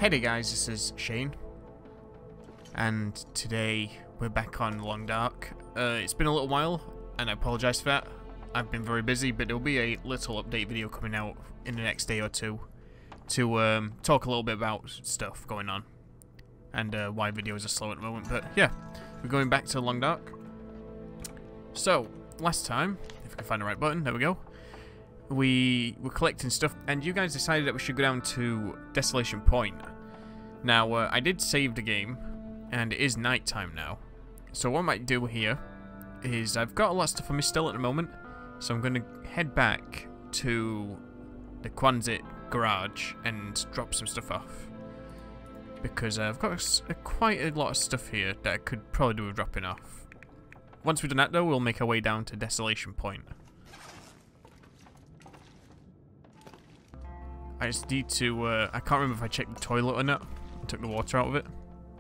Hey there guys, this is Shane, and today we're back on Long Dark. It's been a little while, and I apologise for that. I've been very busy, but there'll be a little update video coming out in the next day or two to talk a little bit about stuff going on, and why videos are slow at the moment. But yeah, we're going back to Long Dark. So, last time, if I can find the right button, there we go. We were collecting stuff, and you guys decided that we should go down to Desolation Point. Now, I did save the game, and it is night time now. So what I might do here is, I've got a lot of stuff on me still at the moment, so I'm going to head back to the Quansit garage and drop some stuff off. Because I've got quite a lot of stuff here that I could probably do with dropping off. Once we've done that though, we'll make our way down to Desolation Point. I just need to, I can't remember if I checked the toilet or not. I took the water out of it.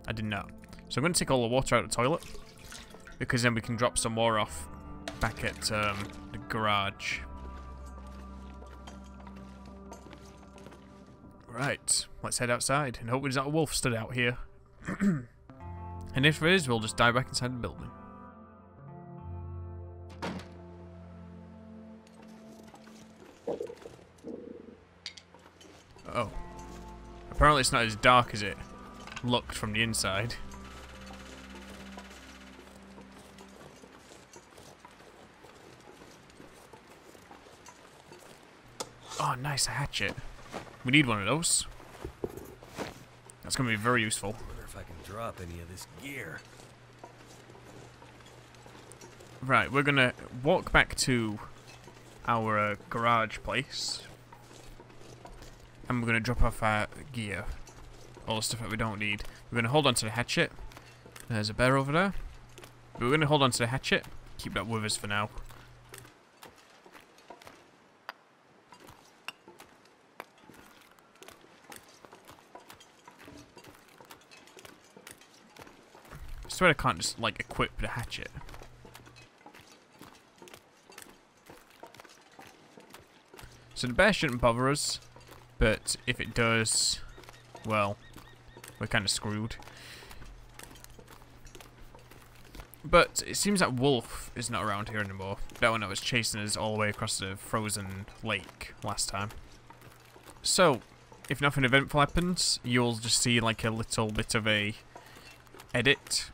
I did not. So I'm going to take all the water out of the toilet, because then we can drop some more off back at the garage. Right, let's head outside and hope there's not a wolf stood out here. And if there is, we'll just dive back inside the building. Oh. Apparently it's not as dark as it looked from the inside. Oh, nice, a hatchet. We need one of those. That's going to be very useful. I wonder if I can drop any of this gear. Right, we're going to walk back to our garage place. And we're going to drop off our gear. All the stuff that we don't need. We're going to hold on to the hatchet. There's a bear over there. But we're going to hold on to the hatchet. Keep that with us for now. I swear I can't just, like, equip the hatchet. So the bear shouldn't bother us. But if it does, well, we're kind of screwed. But it seems that Wolf is not around here anymore. That one that was chasing us all the way across the frozen lake last time. So, if nothing eventful happens, you'll just see like a little bit of a edit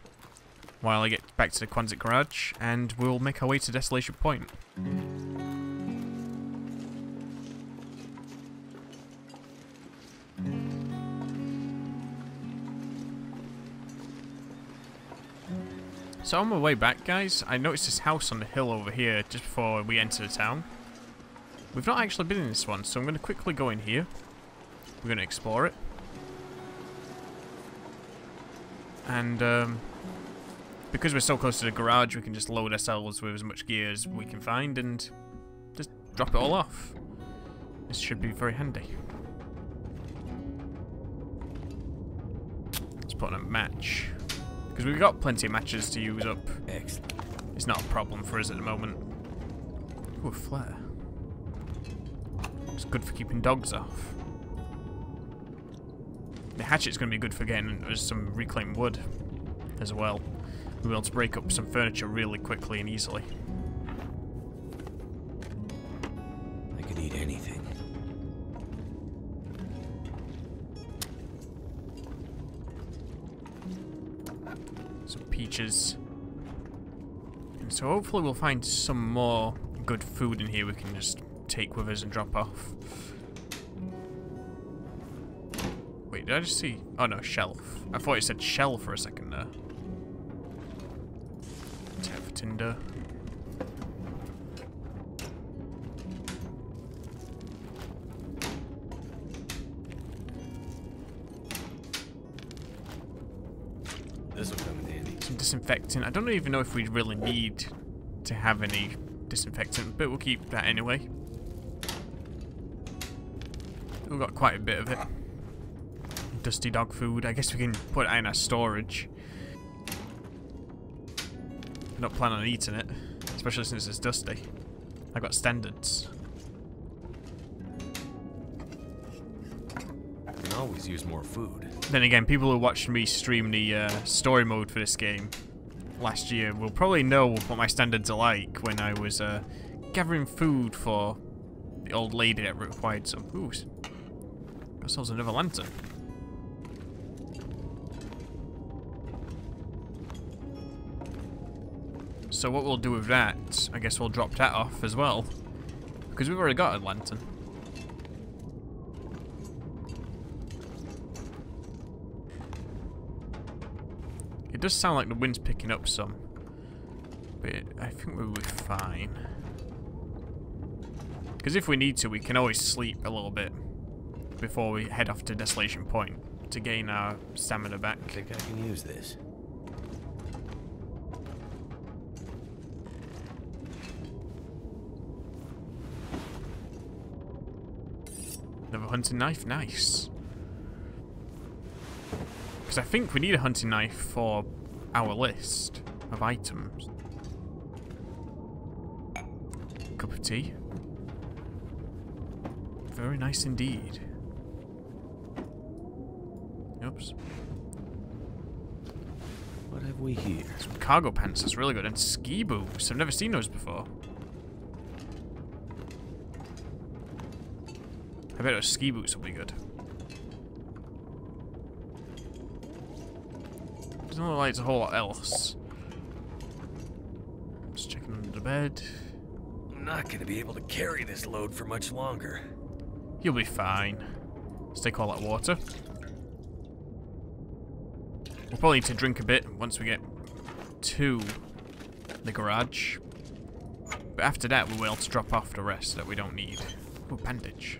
while I get back to the Quansit garage, and we'll make our way to Desolation Point. So on my way back, guys, I noticed this house on the hill over here just before we enter the town. We've not actually been in this one, so I'm going to quickly go in here. We're going to explore it. And because we're so close to the garage, we can just load ourselves with as much gear as we can find and just drop it all off. This should be very handy. Let's put on a match. Because we've got plenty of matches to use up. Excellent. It's not a problem for us at the moment. Ooh, a flare. It's good for keeping dogs off. The hatchet's going to be good for getting us some reclaimed wood as well. We'll be able to break up some furniture really quickly and easily. I could eat anything. Some peaches. And so hopefully we'll find some more good food in here we can just take with us and drop off. Wait, did I just see? Oh no, shelf. I thought it said shell for a second there. Tap for tinder. This will come in handy. Some disinfectant. I don't even know if we really need to have any disinfectant, but we'll keep that anyway. We've got quite a bit of it. Dusty dog food. I guess we can put it in our storage. I don't plan on eating it, especially since it's dusty. I've got standards. Can always use more food. Then again, people who watched me stream the story mode for this game last year will probably know what my standards are like when I was gathering food for the old lady that required some. Ooh, got ourselves another lantern. So what we'll do with that, I guess we'll drop that off as well, because we've already got a lantern. It does sound like the wind's picking up some, but I think we'll be fine. Because if we need to, we can always sleep a little bit before we head off to Desolation Point to gain our stamina back. I think I can use this. Another hunting knife, nice. Because I think we need a hunting knife for our list of items. Cup of tea. Very nice indeed. Oops. What have we here? Some cargo pants, that's really good. And ski boots, I've never seen those before. I bet those ski boots will be good. Doesn't look like there's a whole lot else. Just checking under the bed. I'm not going to be able to carry this load for much longer. You'll be fine. Let's take all that water. We'll probably need to drink a bit once we get to the garage. But after that, we'll be able to drop off the rest that we don't need. Ooh, bandage.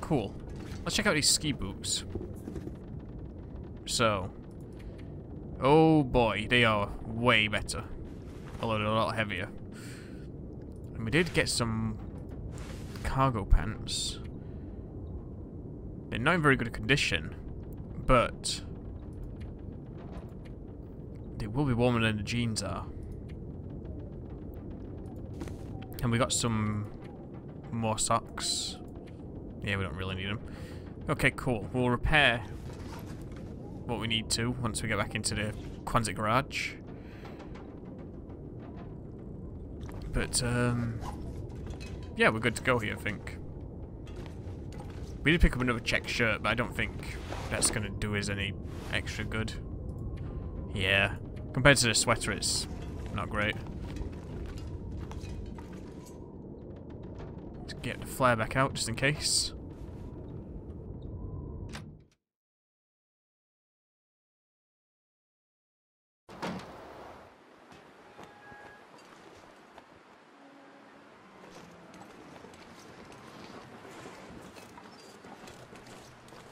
Cool. Let's check out these ski boots. So, oh boy, they are way better. Although they're a lot heavier. And we did get some cargo pants. They're not in very good condition, but they will be warmer than the jeans are. And we got some more socks. Yeah, we don't really need them. Okay, cool. We'll repair what we need to once we get back into the Quantic garage. But, yeah, we're good to go here, I think. We did pick up another check shirt, but I don't think that's going to do us any extra good. Yeah. Compared to the sweater, it's not great. Let's get the flare back out, just in case.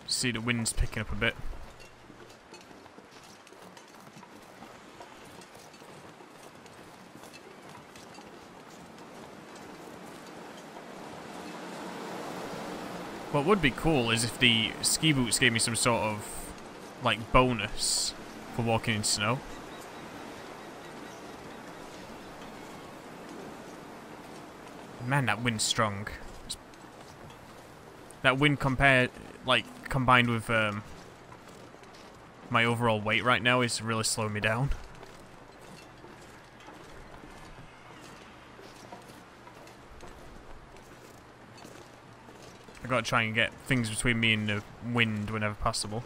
See, the wind's picking up a bit. What would be cool is if the ski boots gave me some sort of, like, bonus for walking in snow. Man, that wind's strong. That wind combined with my overall weight right now is really slowing me down. I gotta try and get things between me and the wind whenever possible.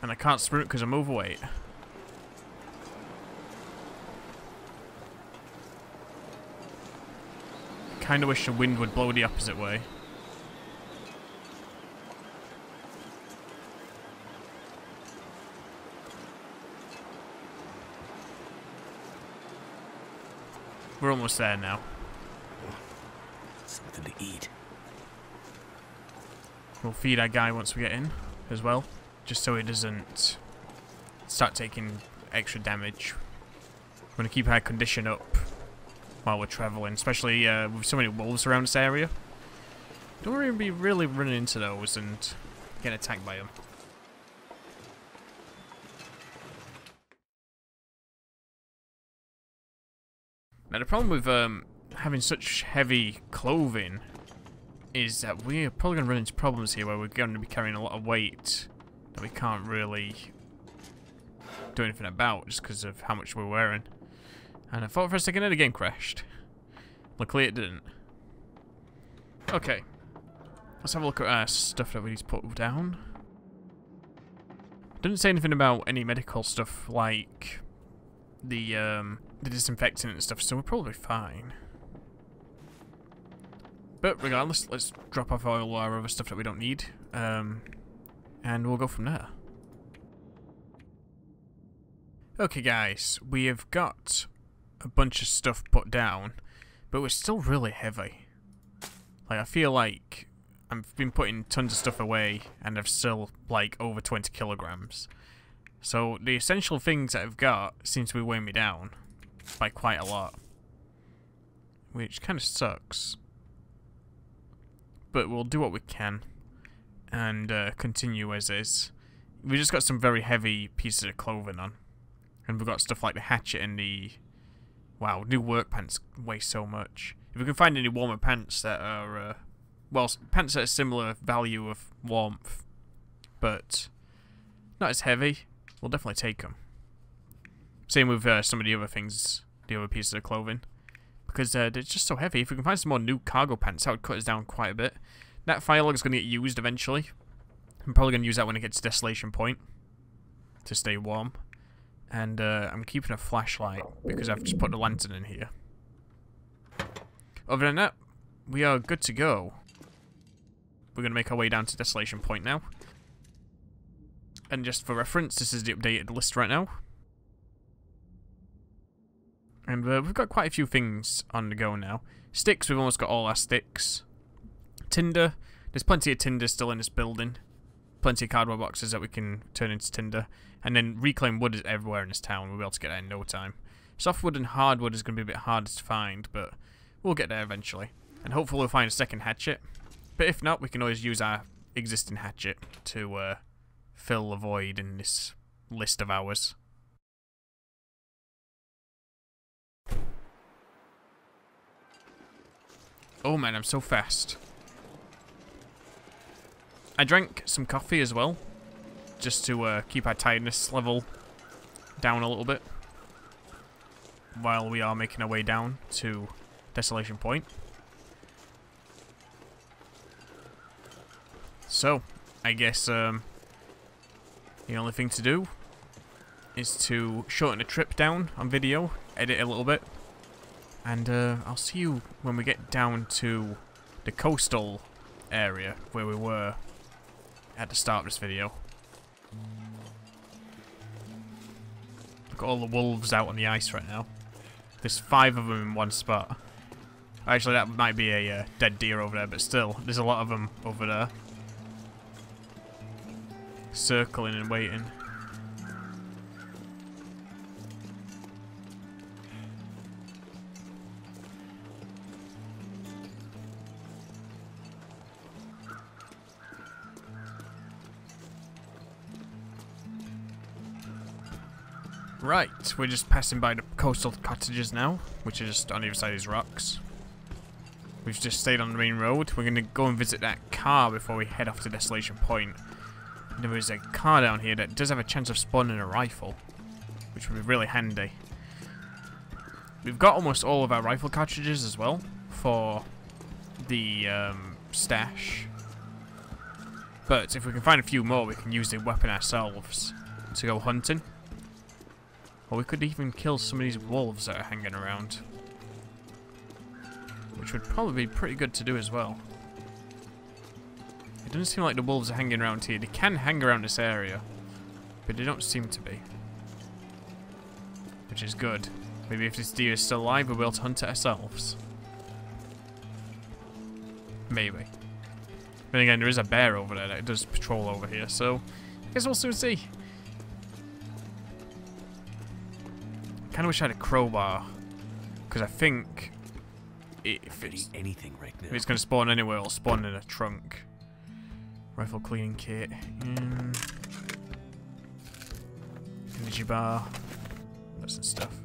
And I can't sprint because I'm overweight. Kinda wish the wind would blow the opposite way. We're almost there now. Something to eat. We'll feed our guy once we get in as well, just so he doesn't start taking extra damage. We're gonna keep our condition up while we're traveling, especially with so many wolves around this area. Don't want to be really running into those and get attacked by them. Now the problem with having such heavy clothing is that we're probably going to run into problems here where we're going to be carrying a lot of weight that we can't really do anything about just because of how much we're wearing. And I thought for a second that the game crashed. Luckily it didn't. Okay. Let's have a look at our stuff that we need to put down. Didn't say anything about any medical stuff like the disinfectant and stuff, so we're probably fine. But regardless, let's drop off all our other stuff that we don't need, and we'll go from there. Okay guys, we have got a bunch of stuff put down, but we're still really heavy. Like, I feel like I've been putting tons of stuff away, and I've still, like, over 20 kilograms. So, the essential things that I've got seem to be weighing me down by quite a lot. Which kind of sucks. But we'll do what we can, and continue as is. We just got some very heavy pieces of clothing on. And we've got stuff like the hatchet and the... Wow, new work pants weigh so much. If we can find any warmer pants that are... well, pants that are similar value of warmth, but not as heavy, we'll definitely take them. Same with some of the other things, the other pieces of clothing. Because they're just so heavy. If we can find some more new cargo pants, that would cut us down quite a bit. That firelog is going to get used eventually. I'm probably going to use that when it gets to Desolation Point to stay warm. And I'm keeping a flashlight because I've just put the lantern in here. Other than that, we are good to go. We're going to make our way down to Desolation Point now. And just for reference, this is the updated list right now. And we've got quite a few things on the go now. Sticks, we've almost got all our sticks. Tinder, there's plenty of tinder still in this building. Plenty of cardboard boxes that we can turn into tinder. And then reclaimed wood is everywhere in this town. We'll be able to get that in no time. Softwood and hardwood is going to be a bit harder to find, but we'll get there eventually. And hopefully we'll find a second hatchet. But if not, we can always use our existing hatchet to fill the void in this list of ours. Oh man, I'm so fast. I drank some coffee as well, just to keep our tiredness level down a little bit, while we are making our way down to Desolation Point. So, I guess the only thing to do is to shorten the trip down on video, edit a little bit, and I'll see you when we get down to the coastal area where we were at the start of this video. Look at all the wolves out on the ice right now. There's 5 of them in one spot. Actually, that might be a dead deer over there, but still, there's a lot of them over there. Circling and waiting. Right, we're just passing by the coastal cottages now, which are just on the other side of these rocks. We've just stayed on the main road. We're going to go and visit that car before we head off to Desolation Point. There is a car down here that does have a chance of spawning a rifle, which would be really handy. We've got almost all of our rifle cartridges as well for the stash. But if we can find a few more, we can use the weapon ourselves to go hunting. Or we could even kill some of these wolves that are hanging around, which would probably be pretty good to do as well. It doesn't seem like the wolves are hanging around here. They can hang around this area, but they don't seem to be, which is good. Maybe if this deer is still alive, we'll be able to hunt it ourselves. Maybe. Then again, there is a bear over there that does patrol over here, so I guess we'll soon see. I kind of wish I had a crowbar, because I think if it's anything right now. If it's going to spawn anywhere, it'll spawn in a trunk. Rifle cleaning kit. Energy bar. That's some stuff.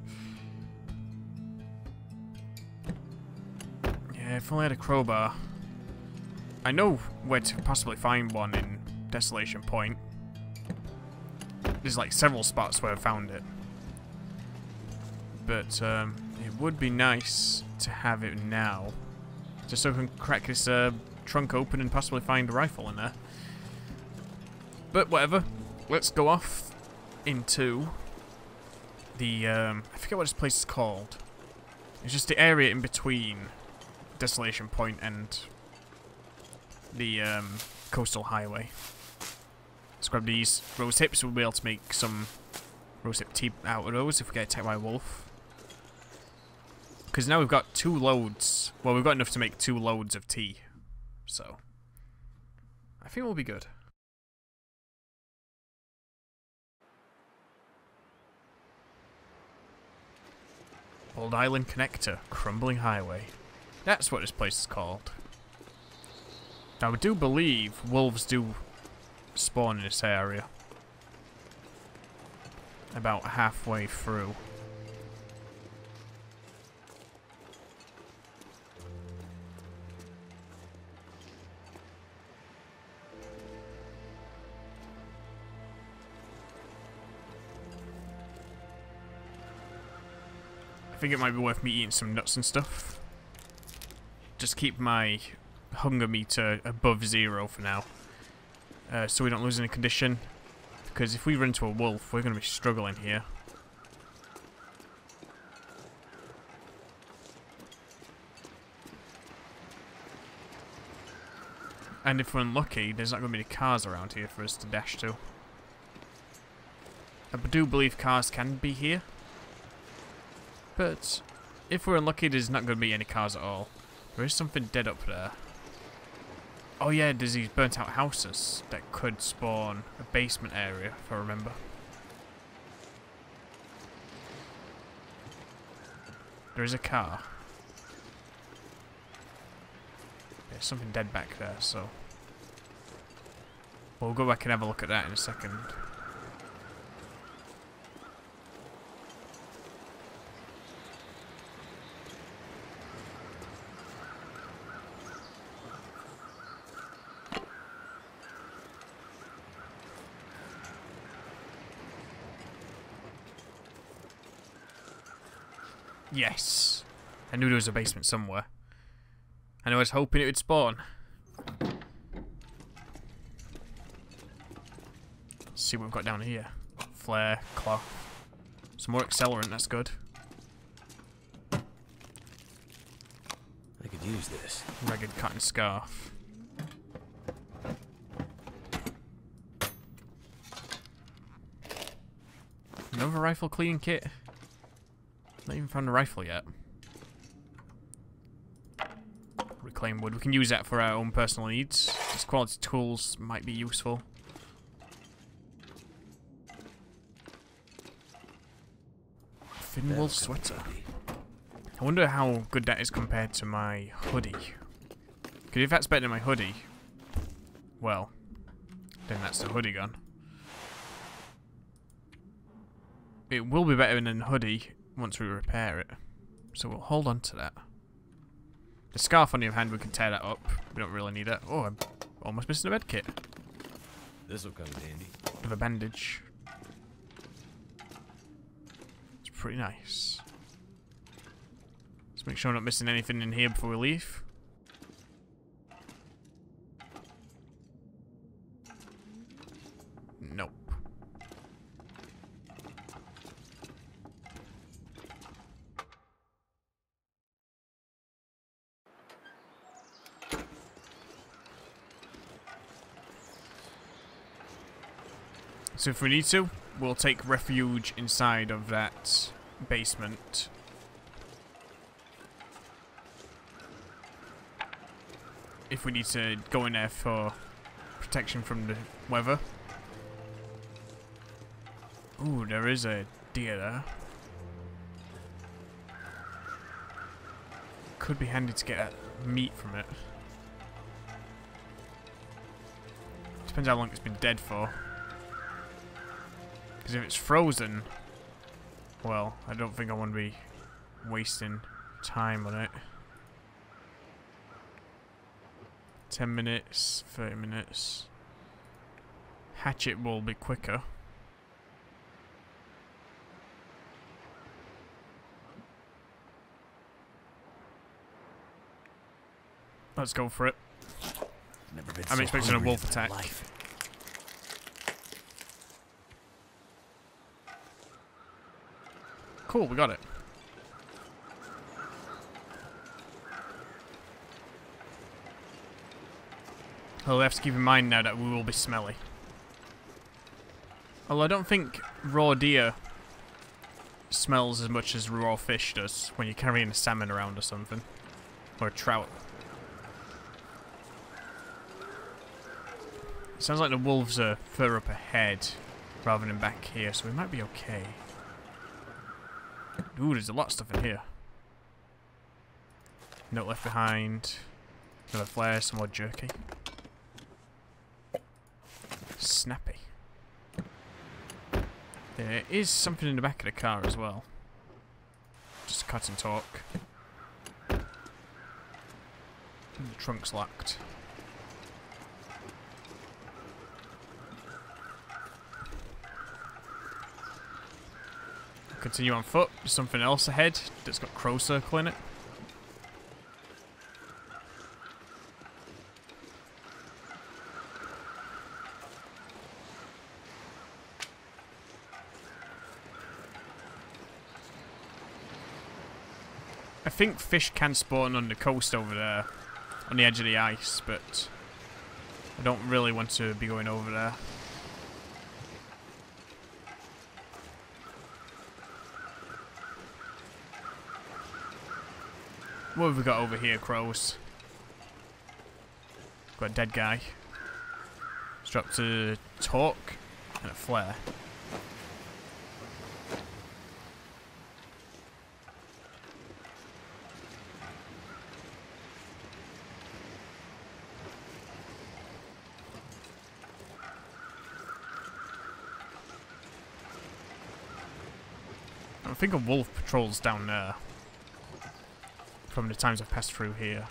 if only I had a crowbar. I know where to possibly find one in Desolation Point. There's like several spots where I found it. But it would be nice to have it now. Just so I can crack this trunk open and possibly find a rifle in there. But whatever. Let's go off into the, I forget what this place is called. It's just the area in between Desolation Point and the coastal highway. Let's grab these rose hips. We'll be able to make some rose hip tea out of those if we get attacked by a wolf. Because now we've got 2 loads. Well, we've got enough to make 2 loads of tea. So, I think we'll be good. Old Island Connector, Crumbling Highway. That's what this place is called. Now, I do believe wolves do spawn in this area. About halfway through. I think it might be worth me eating some nuts and stuff. Just keep my hunger meter above 0 for now. So we don't lose any condition. Because if we run into a wolf, we're going to be struggling here. And if we're unlucky, there's not going to be any cars around here for us to dash to. I do believe cars can be here. But if we're unlucky, there's not going to be any cars at all. There is something dead up there. Oh yeah, there's these burnt out houses that could spawn a basement area, if I remember. There is a car. There's something dead back there, so... We'll go back and have a look at that in a second. Yes! I knew there was a basement somewhere. And I was hoping it would spawn. Let's see what we've got down here. Flare, cloth. Some more accelerant, that's good. I could use this. Ragged cotton scarf. Another rifle cleaning kit. Not even found a rifle yet. Reclaim wood. We can use that for our own personal needs. These quality tools might be useful. Thin wool sweater. I wonder how good that is compared to my hoodie. Because if that's better than my hoodie, well, then that's the hoodie gone. It will be better than the hoodie once we repair it. So we'll hold on to that. The scarf on the other hand, we can tear that up. We don't really need it. Oh, I'm almost missing a med kit. This'll come in handy. With a bandage. It's pretty nice. Let's make sure I'm not missing anything in here before we leave. Nope. So if we need to, we'll take refuge inside of that basement. If we need to go in there for protection from the weather. Ooh, there is a deer there. Could be handy to get meat from it. Depends how long it's been dead for. Because if it's frozen, well, I don't think I want to be wasting time on it. 10 minutes, 30 minutes. Hatchet will be quicker. Let's go for it. I'm expecting a wolf attack. Cool, we got it. Well, we have to keep in mind now that we will be smelly. Although I don't think raw deer smells as much as raw fish does when you're carrying a salmon around or something. Or a trout. It sounds like the wolves are further up ahead rather than back here, so we might be okay. Ooh, there's a lot of stuff in here. Note left behind. Another flare, some more jerky. Snappy. There is something in the back of the car as well. Just cut and talk. The trunk's locked. Continue on foot. There's something else ahead that's got crow circle in it. I think fish can spawn on the coast over there, on the edge of the ice, but I don't really want to be going over there. What have we got over here, crows? Got a dead guy. Strapped to talk and a flare. I think a wolf patrols down there. From the times I've passed through here.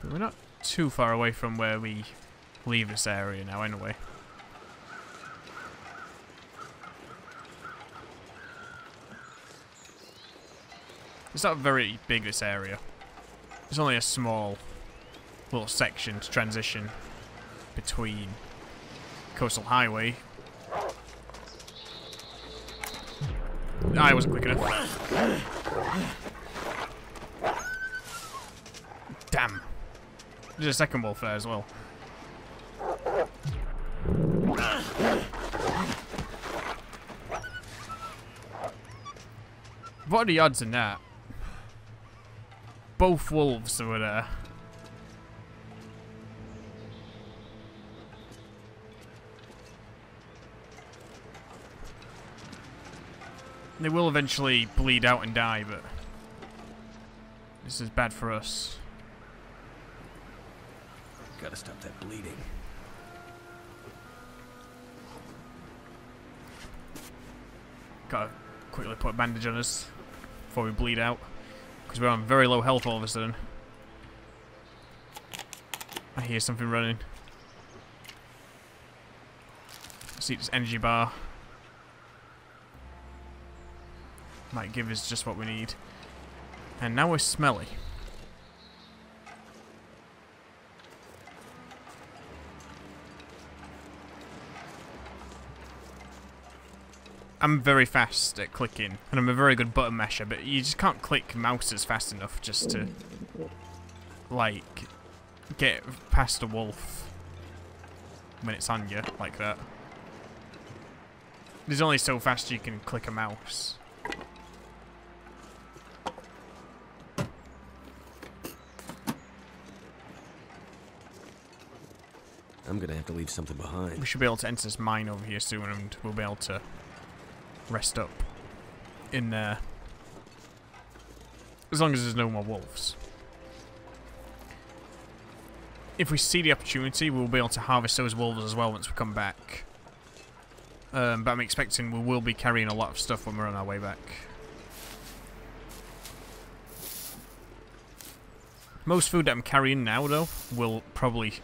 But we're not too far away from where we leave this area now anyway. It's not very big, this area. It's only a small little section to transition between Coastal Highway. I wasn't quick enough. Damn. There's a second wolf there as well. What are the odds in that? Both wolves were there. They will eventually bleed out and die, but this is bad for us. Gotta stop that bleeding. Gotta quickly put a bandage on us before we bleed out, because we're on very low health all of a sudden. I hear something running. I see this energy bar. Might give us just what we need. And now we're smelly. I'm very fast at clicking, and I'm a very good button masher, but you just can't click mouses fast enough just to, like, get past a wolf when it's on you, like that. There's only so fast you can click a mouse. I'm gonna have to leave something behind. We should be able to enter this mine over here soon, and we'll be able to rest up in there. As long as there's no more wolves. If we see the opportunity, we'll be able to harvest those wolves as well once we come back. But I'm expecting we will be carrying a lot of stuff when we're on our way back. Most food that I'm carrying now, though, will probably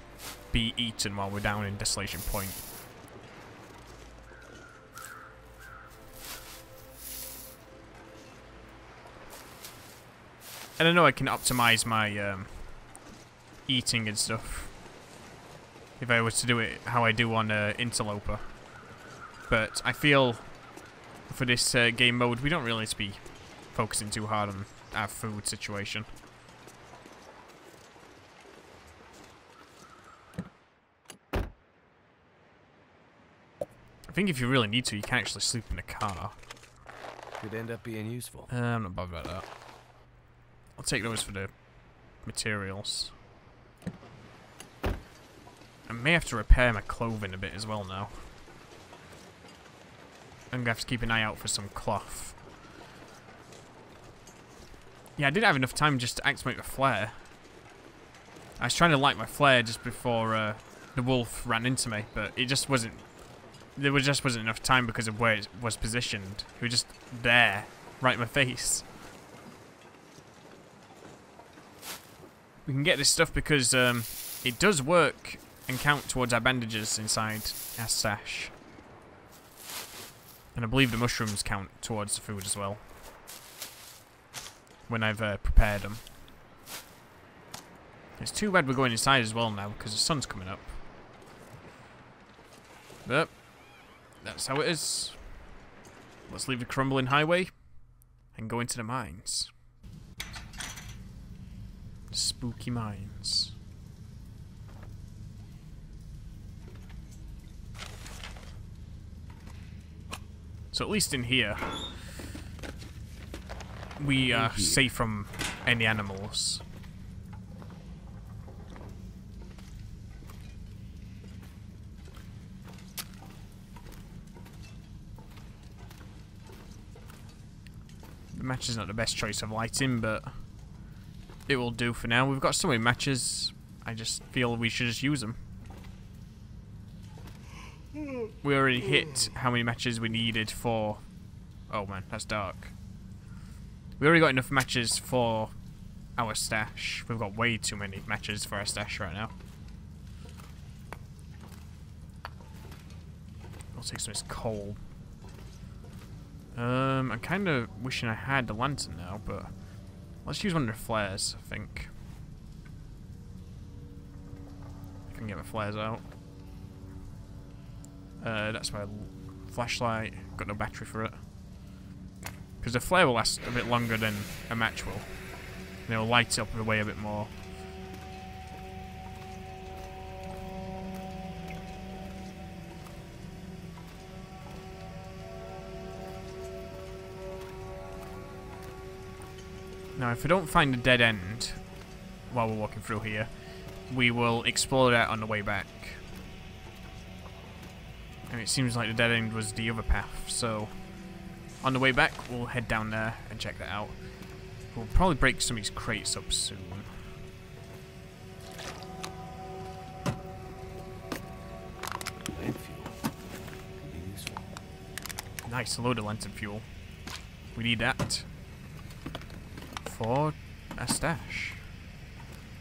be eaten while we're down in Desolation Point. And I know I can optimize my eating and stuff if I was to do it how I do on Interloper. But I feel for this game mode, we don't really need to be focusing too hard on our food situation. I think if you really need to, you can actually sleep in a car. Could end up being useful. I'm not bothered about that. I'll take those for the materials. I may have to repair my clothing a bit as well now. I'm going to have to keep an eye out for some cloth. Yeah, I didn't have enough time just to activate my flare. I was trying to light my flare just before the wolf ran into me, but it just wasn't... There just wasn't enough time because of where it was positioned. It was just there, right in my face. We can get this stuff because it does work and count towards our bandages inside our stash. And I believe the mushrooms count towards the food as well. When I've prepared them. It's too bad we're going inside as well now because the sun's coming up. But that's how it is. Let's leave the Crumbling Highway and go into the mines. Spooky mines. So at least in here, we are safe from any animals. The match is not the best choice of lighting, but it will do for now. We've got so many matches, I just feel we should just use them. We already hit how many matches we needed for... Oh man, that's dark. We already got enough matches for our stash. We've got way too many matches for our stash right now. I'll take some of this coal. I'm kind of wishing I had the lantern now, but let's use one of the flares, I think. I can get my flares out. That's my flashlight. Got no battery for it. Because the flare will last a bit longer than a match will. And it will light up the way a bit more. Now, if we don't find a dead end while we're walking through here, we will explore that on the way back. And it seems like the dead end was the other path, so on the way back, we'll head down there and check that out. We'll probably break some of these crates up soon. Lamp fuel could be useful. Nice, a load of lantern fuel. We need that for a stash.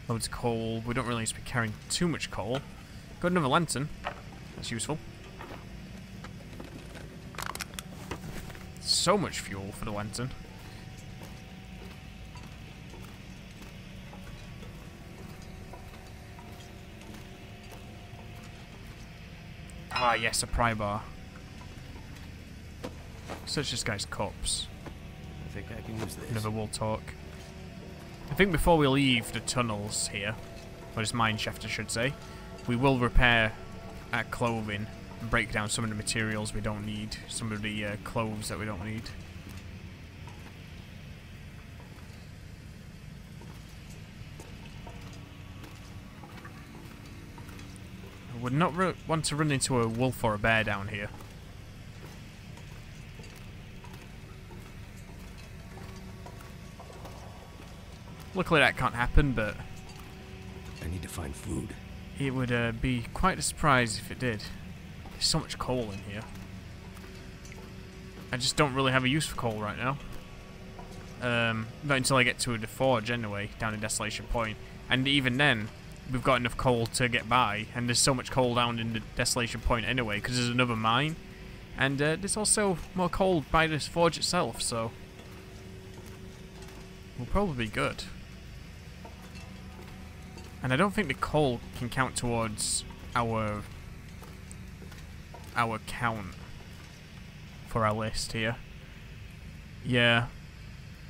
Loads of coal. We don't really need to be carrying too much coal. Got another lantern. That's useful. So much fuel for the lantern. Ah, yes, a pry bar. Search this guy's corpse. I think I can use this. Another wool talk. I think before we leave the tunnels here, or this mine shaft I should say, we will repair our clothing and break down some of the materials we don't need, some of the clothes that we don't need. I would not want to run into a wolf or a bear down here. Luckily that can't happen, but I need to find food. it would be quite a surprise if it did. There's so much coal in here. I just don't really have a use for coal right now. Not until I get to the forge anyway, down in Desolation Point. And even then, we've got enough coal to get by, and there's so much coal down in the Desolation Point anyway, because there's another mine. And there's also more coal by this forge itself, so we'll probably be good. And I don't think the coal can count towards our count for our list here. Yeah,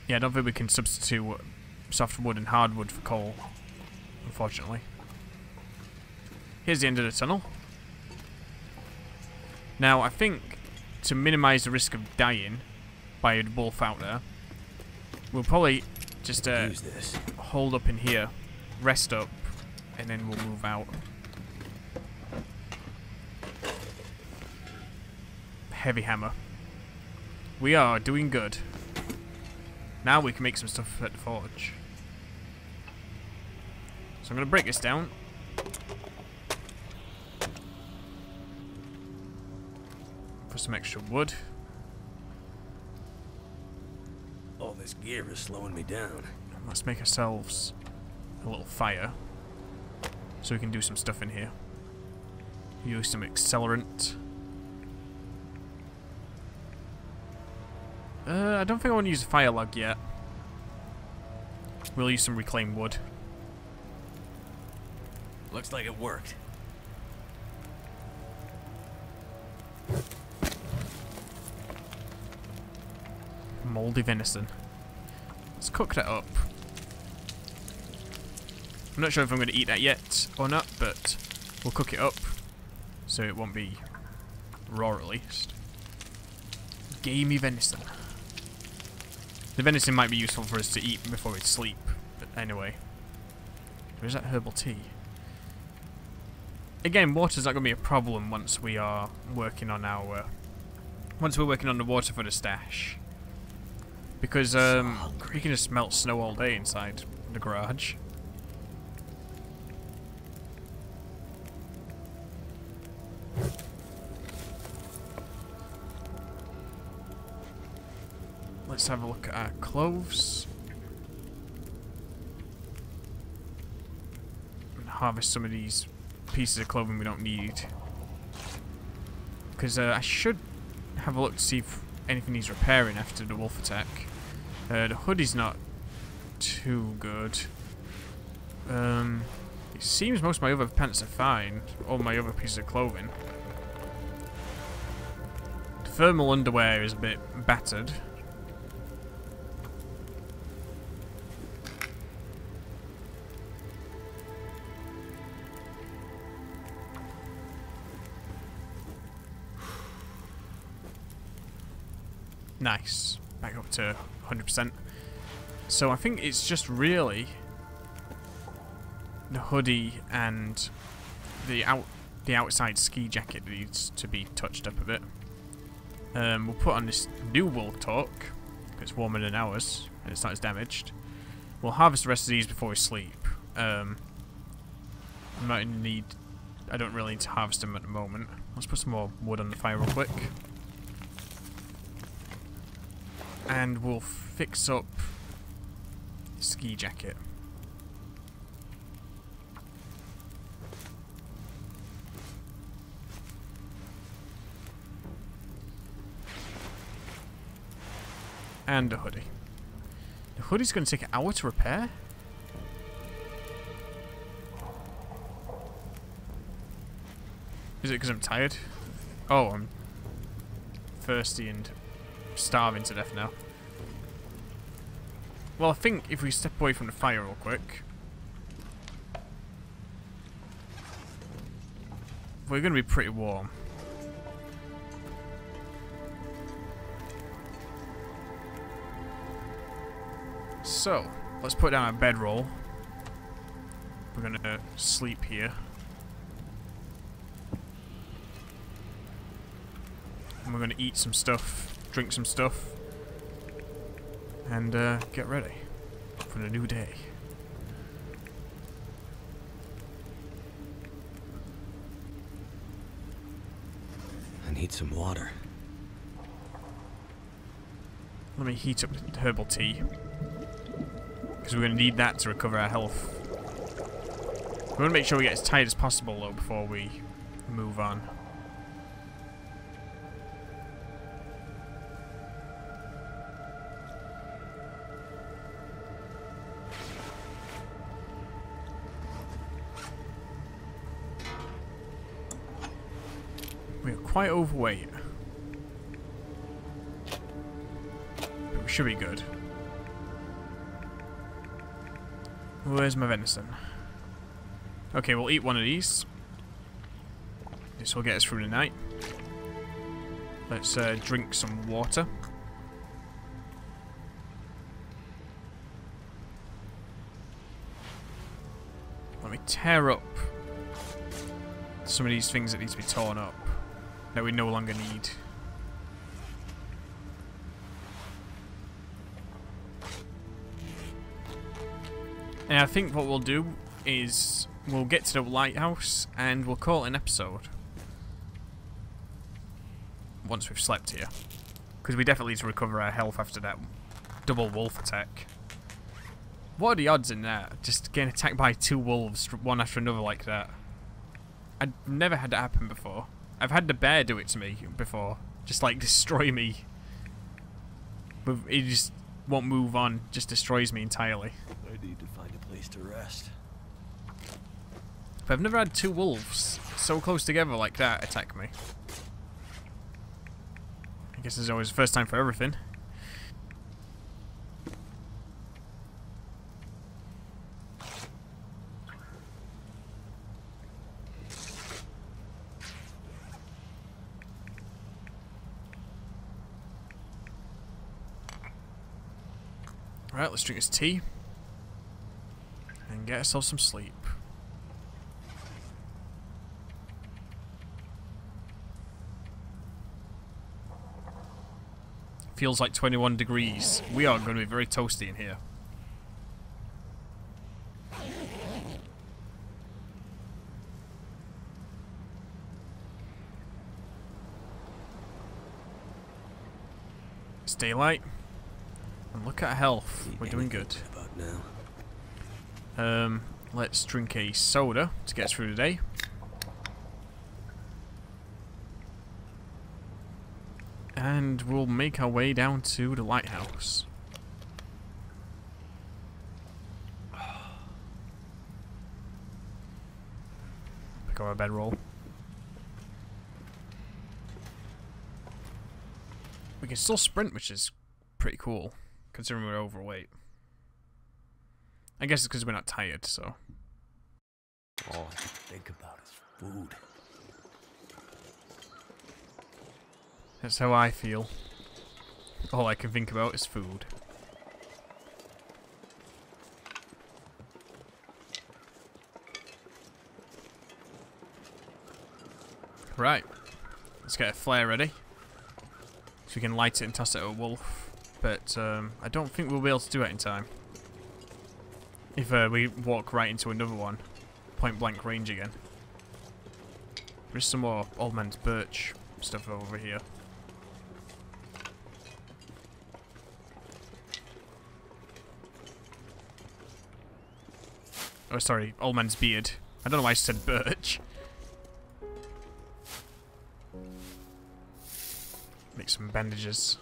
I don't think we can substitute softwood and hardwood for coal, unfortunately. Here's the end of the tunnel. Now, I think to minimise the risk of dying by a wolf out there, we'll probably just hold up in here, rest up, and then we'll move out. Heavy hammer. We are doing good. Now we can make some stuff at the forge. So I'm going to break this down. For some extra wood. All this gear is slowing me down. Let's make ourselves a little fire. So we can do some stuff in here. Use some accelerant. I don't think I want to use a fire log yet. We'll use some reclaimed wood. Looks like it worked. Moldy venison. Let's cook that up. I'm not sure if I'm going to eat that yet or not, but we'll cook it up so it won't be raw at least. Gamey venison. The venison might be useful for us to eat before we sleep, but anyway. Where's that herbal tea? Again, water's not going to be a problem once we are working on our... once we're working on the water for the stash. Because we can just melt snow all day inside the garage. Let's have a look at our clothes. And harvest some of these pieces of clothing we don't need. Because I should have a look to see if anything needs repairing after the wolf attack. The hoodie's not too good. It seems most of my other pants are fine. All my other pieces of clothing. The thermal underwear is a bit battered. Nice. Back up to 100%. So I think it's just really the hoodie and the outside ski jacket needs to be touched up a bit. We'll put on this new wool talk because it's warmer than ours and it's not as damaged. We'll harvest the rest of these before we sleep. I'm not in need. I don't really need to harvest them at the moment. Let's put some more wood on the fire real quick. And we'll fix up the ski jacket. And a hoodie. The hoodie's going to take an hour to repair? Is it because I'm tired? Oh, I'm thirsty and starving to death now. Well, I think if we step away from the fire real quick, we're going to be pretty warm. So, let's put down our bedroll. We're going to sleep here. And we're going to eat some stuff, drink some stuff, and get ready for the new day. I need some water. Let me heat up the herbal tea, because we're going to need that to recover our health. We want to make sure we get as tired as possible though before we move on. We're quite overweight. But we should be good. Where's my venison? Okay, we'll eat one of these. This will get us through the night. Let's drink some water. Let me tear up some of these things that need to be torn up that we no longer need. And I think what we'll do is we'll get to the lighthouse and we'll call it an episode. Once we've slept here. Because we definitely need to recover our health after that double wolf attack. What are the odds in that? Just getting attacked by 2 wolves, one after another like that. I've never had that happen before. I've had the bear do it to me before. Just like destroy me. But he just won't move on, just destroys me entirely. I need to find a place to rest. But I've never had 2 wolves so close together like that attack me. I guess there's always a first time for everything. Alright, let's drink this tea. And get ourselves some sleep. Feels like 21 degrees. We are going to be very toasty in here. It's daylight. And look at our health. We're doing good. About now. Let's drink a soda to get us through the day. And we'll make our way down to the lighthouse. Pick up our bedroll. We can still sprint, which is pretty cool, considering we're overweight. I guess it's because we're not tired, so. All I can think about is food. That's how I feel. All I can think about is food. Right. Let's get a flare ready. So we can light it and toss it at a wolf. But I don't think we'll be able to do it in time. If we walk right into another one. Point blank range again. There's some more old man's birch stuff over here. Oh, sorry, old man's beard. I don't know why I said birch. Make some bandages.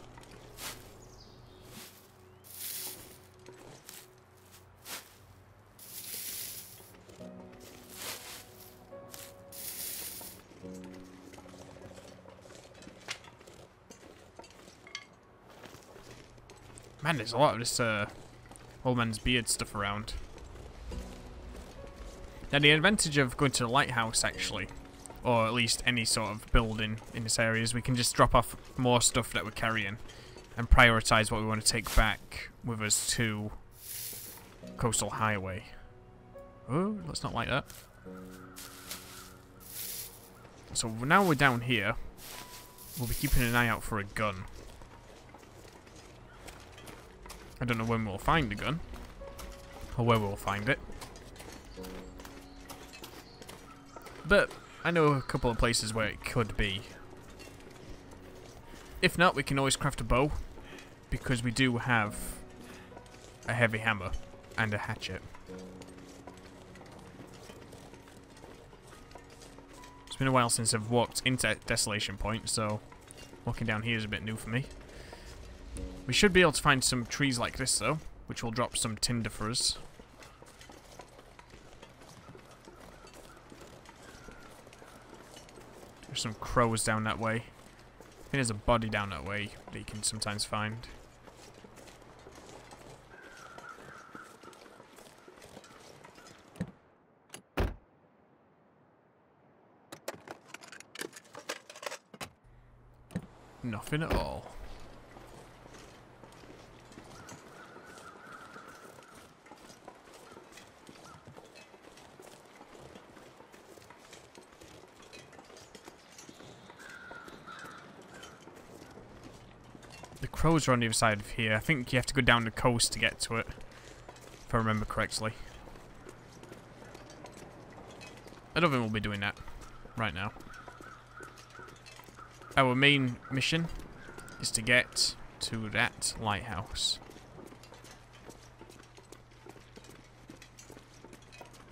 Man, there's a lot of this old man's beard stuff around. Now, the advantage of going to the lighthouse, actually, or at least any sort of building in this area, is we can just drop off more stuff that we're carrying and prioritize what we want to take back with us to Coastal Highway. Oh, let's not like that. So now we're down here. We'll be keeping an eye out for a gun. I don't know when we'll find the gun, or where we'll find it. But I know a couple of places where it could be. If not, we can always craft a bow, because we do have a heavy hammer and a hatchet. been a while since I've walked into Desolation Point, so walking down here is a bit new for me. We should be able to find some trees like this, though, which will drop some tinder for us. There's some crows down that way. I think there's a body down that way that you can sometimes find. Nothing at all. The crows are on the other side of here. I think you have to go down the coast to get to it, if I remember correctly. I don't think we'll be doing that right now. Our main mission is to get to that lighthouse.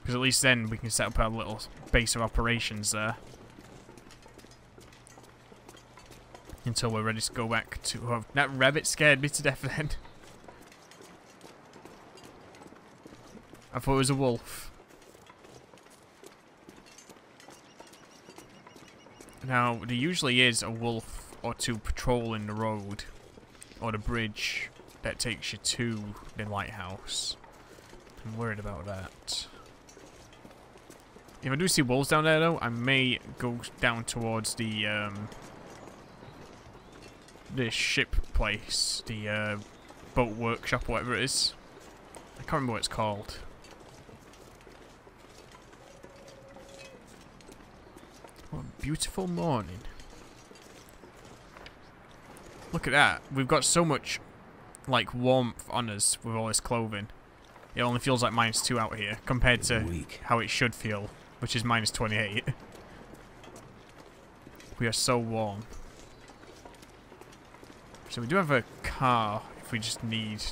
Because at least then we can set up our little base of operations there. Until we're ready to go back to... Oh, that rabbit scared me to death then. I thought it was a wolf. Now, there usually is a wolf or two patrolling the road or the bridge that takes you to the lighthouse. I'm worried about that. If I do see wolves down there, though, I may go down towards the ship place, the boat workshop, whatever it is. I can't remember what it's called. What a beautiful morning. Look at that. We've got so much, like, warmth on us with all this clothing. It only feels like -2 out here, compared to how it should feel, which is -28. We are so warm. So we do have a car, if we just need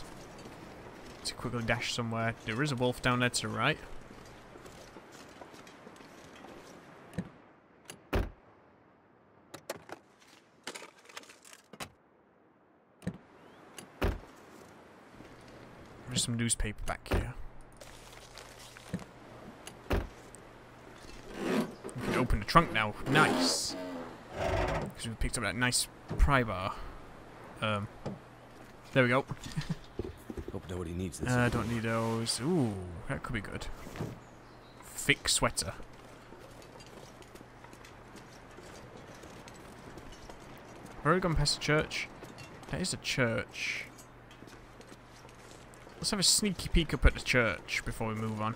to quickly dash somewhere. There is a wolf down there to the right. There's some newspaper back here. We can open the trunk now. Nice. Because we picked up that nice pry bar. There we go. Hope nobody needs this. Don't need those. Ooh, that could be good. Thick sweater. I've already gone past the church. That is a church. Let's have a sneaky peek up at the church before we move on.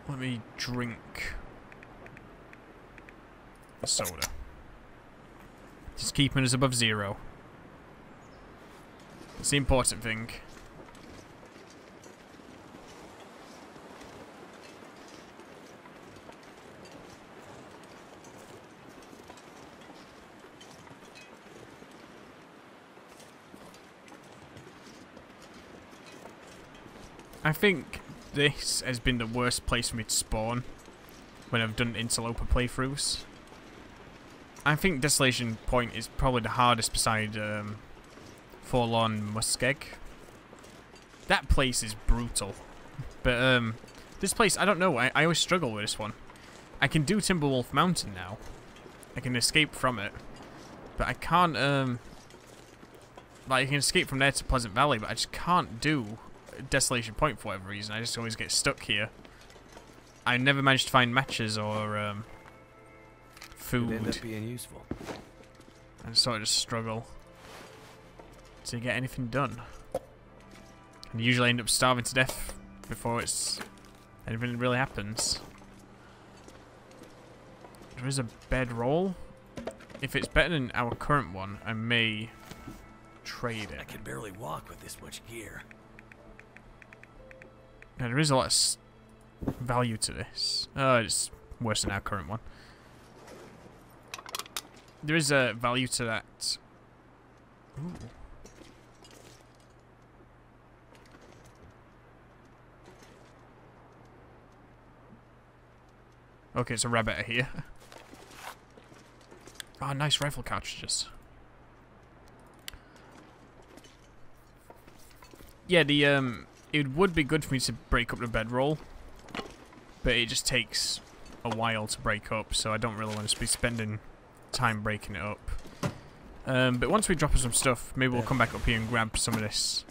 Let me drink a soda. Just keeping us above 0. That's the important thing. I think this has been the worst place for me to spawn when I've done interloper playthroughs. I think Desolation Point is probably the hardest beside Forlorn Muskeg. That place is brutal. But this place, I don't know, I always struggle with this one. I can do Timberwolf Mountain now. I can escape from it. But I can't, like, I can escape from there to Pleasant Valley, but I just can't do Desolation Point for whatever reason. I just always get stuck here. I never managed to find matches or food. It'd end up being useful. And sort of just struggle to get anything done. And usually end up starving to death before anything really happens. There is a bedroll. If it's better than our current one, I may trade it. I can barely walk with this much gear. Now, there is a lot of value to this. Oh, it's worse than our current one. There is a value to that. Ooh. Okay, it's a rabbit here. Oh, nice rifle cartridges. Yeah, it would be good for me to break up the bedroll, but it just takes a while to break up, so I don't really want to be spending time breaking it up. But once we drop some stuff, maybe we'll come back up here and grab some of this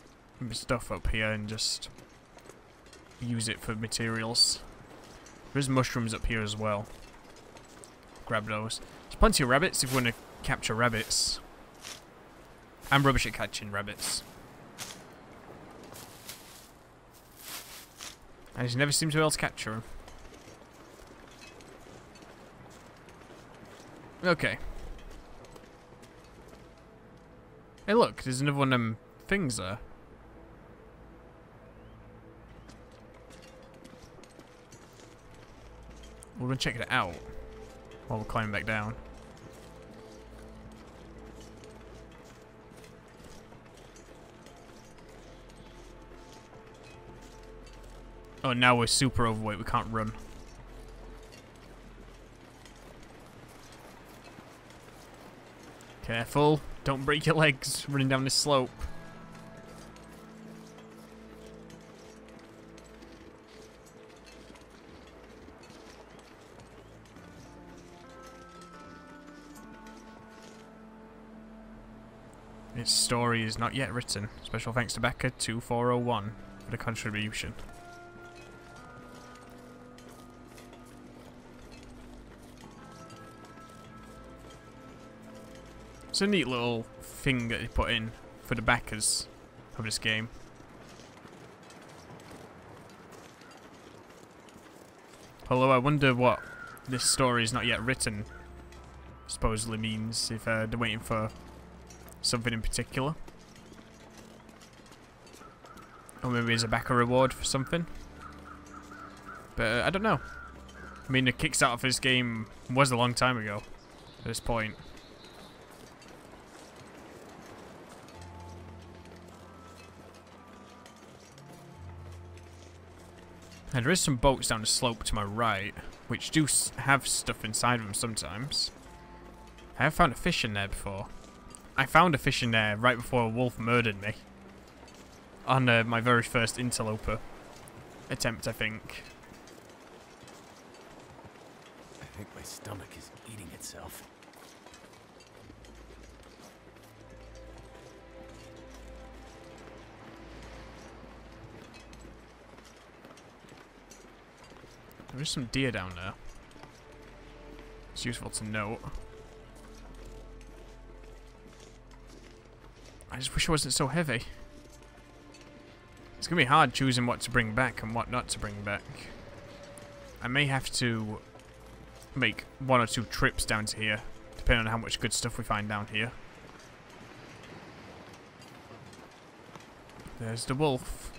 stuff up here and just use it for materials. There's mushrooms up here as well. Grab those. There's plenty of rabbits if we want to capture rabbits. I'm rubbish at catching rabbits. I just never seem to be able to capture them. Okay. Hey look, there's another one of them things there. We're gonna check it out while we're climbing back down. Oh, now we're super overweight, we can't run. Careful, don't break your legs running down this slope. Its story is not yet written. Special thanks to Becca2401 for the contribution. It's a neat little thing that they put in for the backers of this game. Although I wonder what this story is not yet written supposedly means, if they're waiting for something in particular. Or maybe it's a backer reward for something. But I don't know. I mean, the Kickstarter for this game was a long time ago at this point. And there is some boats down the slope to my right, which do have stuff inside of them sometimes. I have found a fish in there before. I found a fish in there right before a wolf murdered me. On my very first interloper attempt, I think. I think my stomach is eating itself. There's some deer down there. It's useful to note. I just wish it wasn't so heavy. It's going to be hard choosing what to bring back and what not to bring back. I may have to make 1 or 2 trips down to here, depending on how much good stuff we find down here. There's the wolf.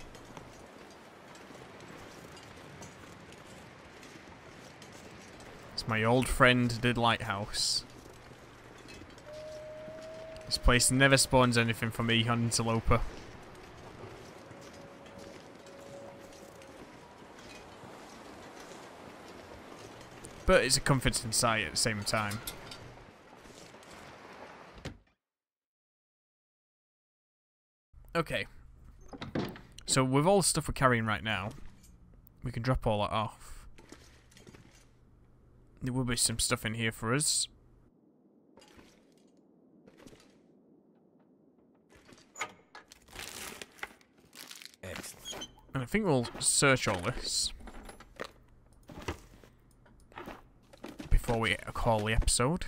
It's my old friend, the lighthouse. This place never spawns anything for me on interloper. But it's a comforting sight at the same time. Okay. So with all the stuff we're carrying right now, we can drop all that off. There will be some stuff in here for us. Excellent. And I think we'll search all this before we call the episode.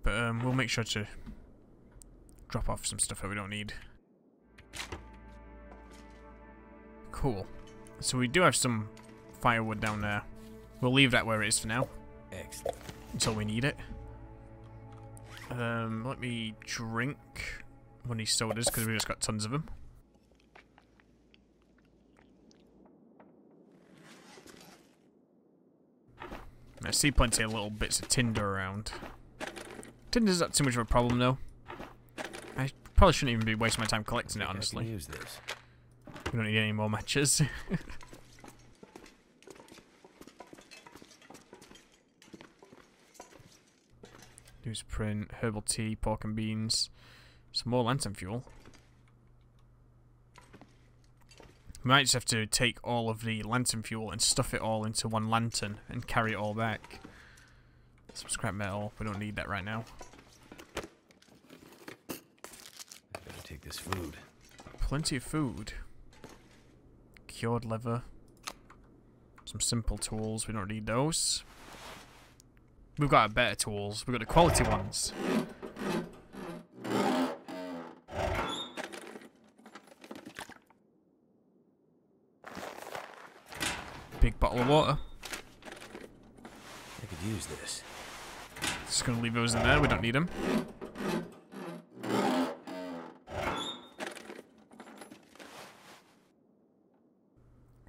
But we'll make sure to drop off some stuff that we don't need. Cool. So we do have some firewood down there. We'll leave that where it is for now. Excellent. Until we need it. Let me drink one of these sodas because we just got tons of them. I see plenty of little bits of tinder around. Tinder's not too much of a problem though. I probably shouldn't even be wasting my time collecting it, honestly. I can use this. We don't need any more matches. Newsprint, herbal tea, pork and beans. Some more lantern fuel. We might just have to take all of the lantern fuel and stuff it all into one lantern and carry it all back. Some scrap metal. We don't need that right now. Better take this food. Plenty of food. Cured liver. Some simple tools. We don't need those. We've got better tools. We've got the quality ones. Big bottle of water. I could use this. Just gonna leave those in there. We don't need them.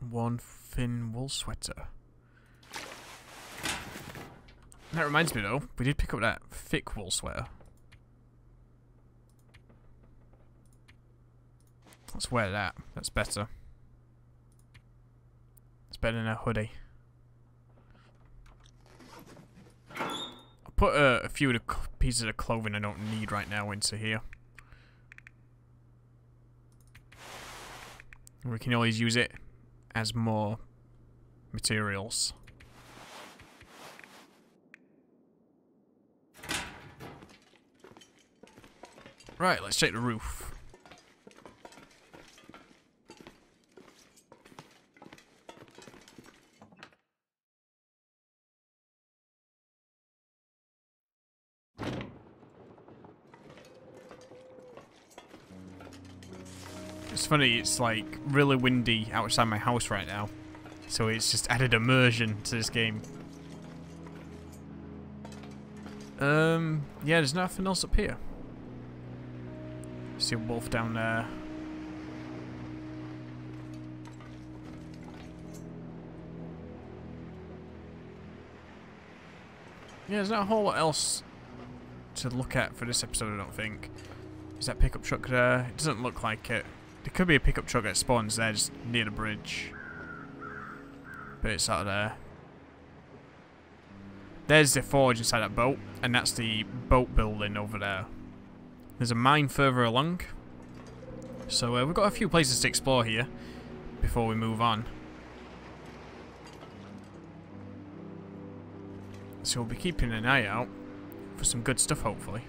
One thin wool sweater. That reminds me though, we did pick up that thick wool sweater. Let's wear that. That's better. It's better than a hoodie. I'll put a few of the pieces of clothing I don't need right now into here. We can always use it as more materials. Right, let's check the roof. It's funny, it's like really windy outside my house right now. So it's just added immersion to this game. Yeah, there's nothing else up here. See a wolf down there. Yeah, there's not a whole lot else to look at for this episode, I don't think. Is that pickup truck there? It doesn't look like it. There could be a pickup truck that spawns there just near the bridge. But it's out of there. There's the forge inside that boat, and that's the boat building over there. There's a mine further along. So we've got a few places to explore here before we move on. So we'll be keeping an eye out for some good stuff, hopefully.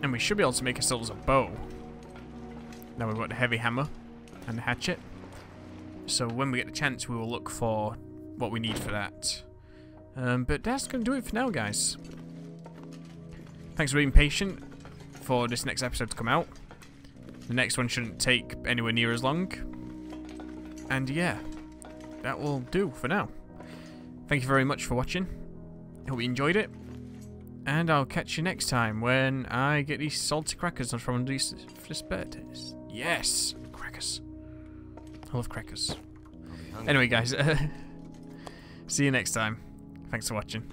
And we should be able to make ourselves a bow. Now we've got the heavy hammer and the hatchet. So when we get the chance, we will look for what we need for that. But that's going to do it for now, guys. Thanks for being patient for this next episode to come out. The next one shouldn't take anywhere near as long. And yeah, that will do for now. Thank you very much for watching. Hope you enjoyed it. And I'll catch you next time when I get these salty crackers from under this bed. Yes! Crackers. I love crackers. Anyway, guys. See you next time. Thanks for watching.